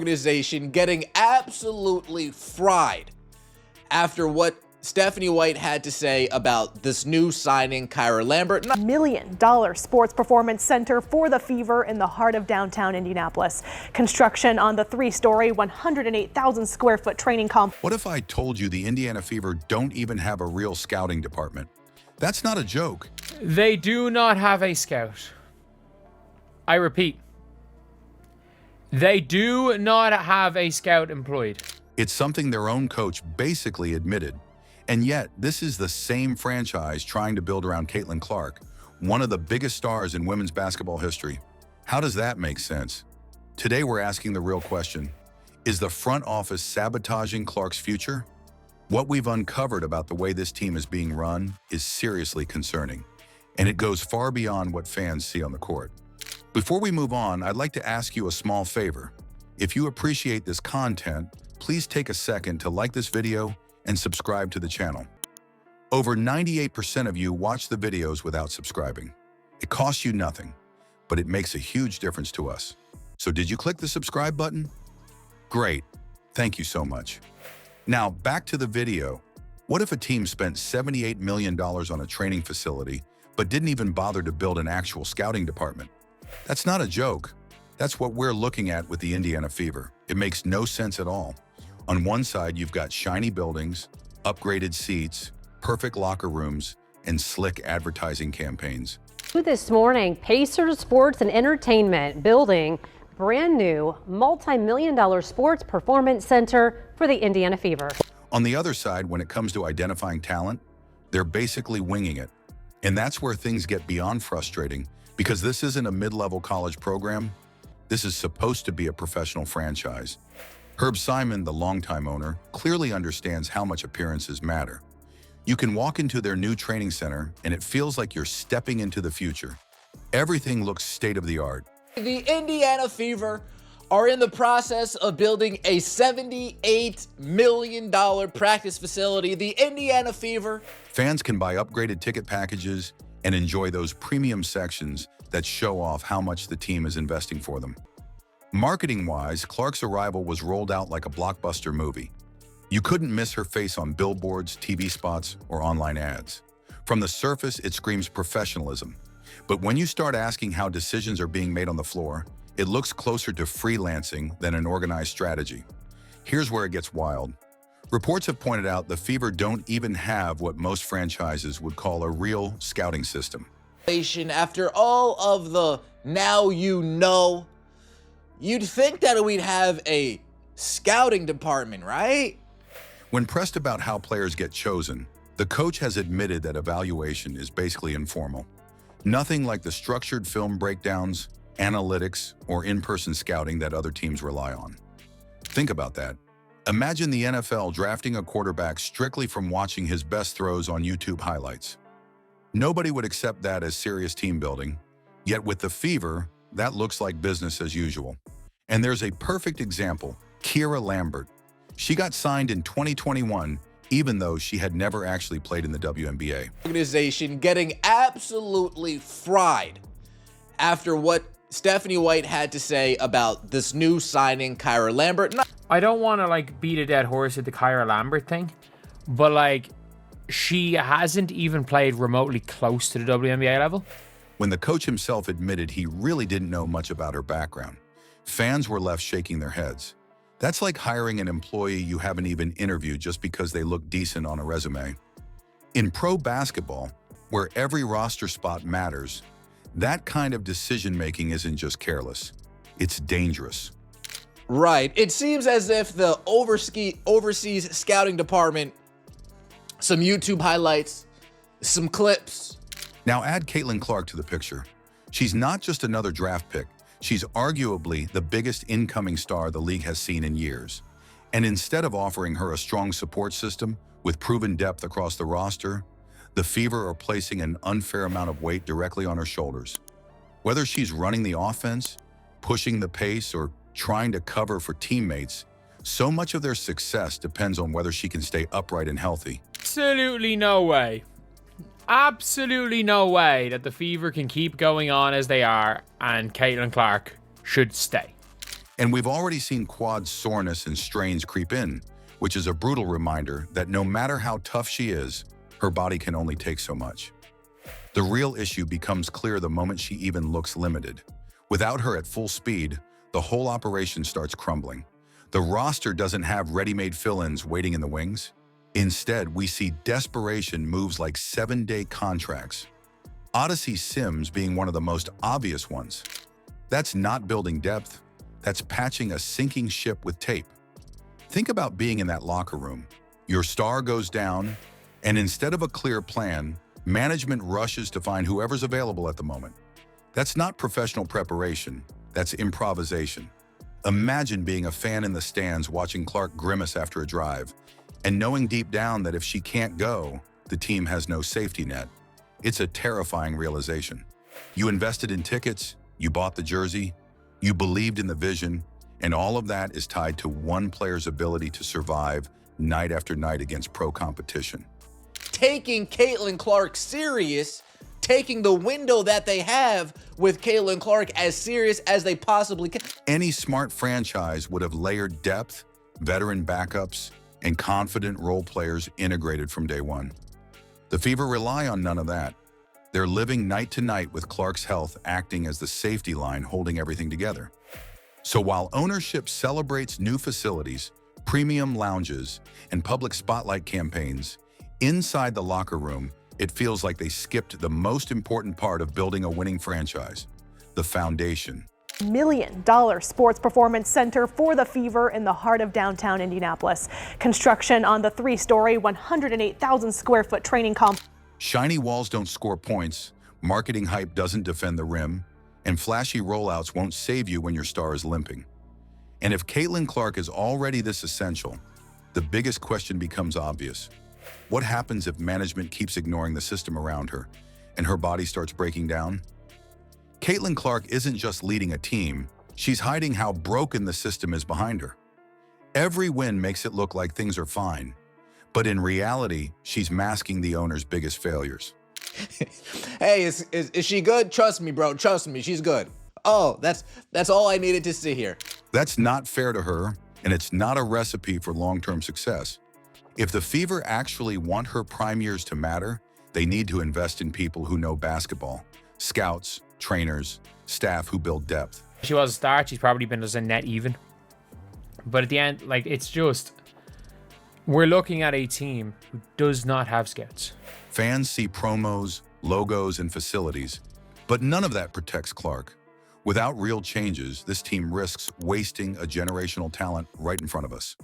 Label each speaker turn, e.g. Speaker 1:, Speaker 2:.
Speaker 1: organization getting absolutely fried after what Stephanie White had to say about this new signing, Kyra Lambert.
Speaker 2: $1 million sports performance center for the Fever in the heart of downtown Indianapolis. Construction on the 3-story, 108,000 square foot training complex.
Speaker 3: What if I told you the Indiana Fever don't even have a real scouting department? That's not a joke.
Speaker 4: They do not have a scout. I repeat, they do not have a scout employed.
Speaker 3: It's something their own coach basically admitted. And yet, this is the same franchise trying to build around Caitlin Clark, one of the biggest stars in women's basketball history. How does that make sense? Today, we're asking the real question. Is the front office sabotaging Clark's future? What we've uncovered about the way this team is being run is seriously concerning, and it goes far beyond what fans see on the court. Before we move on, I'd like to ask you a small favor. If you appreciate this content, please take a second to like this video and subscribe to the channel. Over 98% of you watch the videos without subscribing. It costs you nothing, but it makes a huge difference to us. So did you click the subscribe button? Great, thank you so much. Now back to the video. What if a team spent $78 million on a training facility, but didn't even bother to build an actual scouting department? That's not a joke. That's what we're looking at with the Indiana Fever. It makes no sense at all. On one side, you've got shiny buildings, upgraded seats, perfect locker rooms, and slick advertising campaigns.
Speaker 5: This morning, Pacers Sports and Entertainment building brand new multi-million-dollar sports performance center for the Indiana Fever.
Speaker 3: On the other side, when it comes to identifying talent, they're basically winging it. And that's where things get beyond frustrating, because this isn't a mid-level college program. This is supposed to be a professional franchise. Herb Simon, the longtime owner, clearly understands how much appearances matter. You can walk into their new training center and it feels like you're stepping into the future. Everything looks state-of-the-art.
Speaker 1: The Indiana Fever are in the process of building a $78 million practice facility. The Indiana Fever.
Speaker 3: Fans can buy upgraded ticket packages and enjoy those premium sections that show off how much the team is investing for them. Marketing-wise, Clark's arrival was rolled out like a blockbuster movie. You couldn't miss her face on billboards, TV spots, or online ads. From the surface, it screams professionalism. But when you start asking how decisions are being made on the floor, it looks closer to freelancing than an organized strategy. Here's where it gets wild. Reports have pointed out the Fever don't even have what most franchises would call a real scouting system.
Speaker 1: After all of the now you know, you'd think that we'd have a scouting department, right?
Speaker 3: When pressed about how players get chosen, the coach has admitted that evaluation is basically informal. Nothing like the structured film breakdowns, analytics, or in-person scouting that other teams rely on. Think about that. Imagine the NFL drafting a quarterback strictly from watching his best throws on YouTube highlights. Nobody would accept that as serious team building, yet with the Fever, that looks like business as usual. And there's a perfect example, Kyra Lambert. She got signed in 2021, even though she had never actually played in the WNBA.
Speaker 1: Organization getting absolutely fried after what Stephanie White had to say about this new signing, Kyra Lambert.
Speaker 4: I don't want to beat a dead horse at the Kyra Lambert thing, but she hasn't even played remotely close to the WNBA level.
Speaker 3: When the coach himself admitted he really didn't know much about her background, fans were left shaking their heads. That's like hiring an employee you haven't even interviewed just because they look decent on a resume. In pro basketball, where every roster spot matters, that kind of decision-making isn't just careless, it's dangerous.
Speaker 1: Right. It seems as if the overseas scouting department, some YouTube highlights, some clips.
Speaker 3: Now add Caitlin Clark to the picture. She's not just another draft pick. She's arguably the biggest incoming star the league has seen in years. And instead of offering her a strong support system with proven depth across the roster, the Fever are placing an unfair amount of weight directly on her shoulders. Whether she's running the offense, pushing the pace, or trying to cover for teammates, so much of their success depends on whether she can stay upright and healthy.
Speaker 4: Absolutely no way. Absolutely no way that the Fever can keep going on as they are and Caitlin Clark should stay.
Speaker 3: And we've already seen quad soreness and strains creep in, which is a brutal reminder that no matter how tough she is, her body can only take so much. The real issue becomes clear the moment she even looks limited. Without her at full speed, the whole operation starts crumbling. The roster doesn't have ready-made fill-ins waiting in the wings. Instead, we see desperation moves like 7-day contracts. Odyssey Sims being one of the most obvious ones. That's not building depth, that's patching a sinking ship with tape. Think about being in that locker room. Your star goes down, and instead of a clear plan, management rushes to find whoever's available at the moment. That's not professional preparation, that's improvisation. Imagine being a fan in the stands watching Clark grimace after a drive, and knowing deep down that if she can't go, the team has no safety net. It's a terrifying realization. You invested in tickets, you bought the jersey, you believed in the vision, and all of that is tied to one player's ability to survive night after night against pro competition.
Speaker 1: Taking Caitlin Clark serious, taking the window that they have with Caitlin Clark as serious as they possibly can.
Speaker 3: Any smart franchise would have layered depth, veteran backups, and confident role players integrated from day one. The Fever rely on none of that. They're living night to night with Clark's health acting as the safety line holding everything together. So while ownership celebrates new facilities, premium lounges, and public spotlight campaigns, inside the locker room, it feels like they skipped the most important part of building a winning franchise, the foundation.
Speaker 2: $1 million sports performance center for the Fever in the heart of downtown Indianapolis. Construction on the 3-story, 108,000 square foot training complex.
Speaker 3: Shiny walls don't score points, marketing hype doesn't defend the rim, and flashy rollouts won't save you when your star is limping. And if Caitlin Clark is already this essential, the biggest question becomes obvious. What happens if management keeps ignoring the system around her and her body starts breaking down? Caitlin Clark isn't just leading a team, she's hiding how broken the system is behind her. Every win makes it look like things are fine, but in reality, she's masking the owner's biggest failures.
Speaker 1: Hey, is she good? Trust me, bro. Trust me, she's good. Oh, that's all I needed to see here.
Speaker 3: That's not fair to her, and it's not a recipe for long-term success. If the Fever actually want her prime years to matter, they need to invest in people who know basketball, scouts, trainers, staff who build depth.
Speaker 4: She was a start. She's probably been as a net even. But at the end, like, it's just, we're looking at a team who does not have scouts.
Speaker 3: Fans see promos, logos, and facilities, but none of that protects Clark. Without real changes, this team risks wasting a generational talent right in front of us.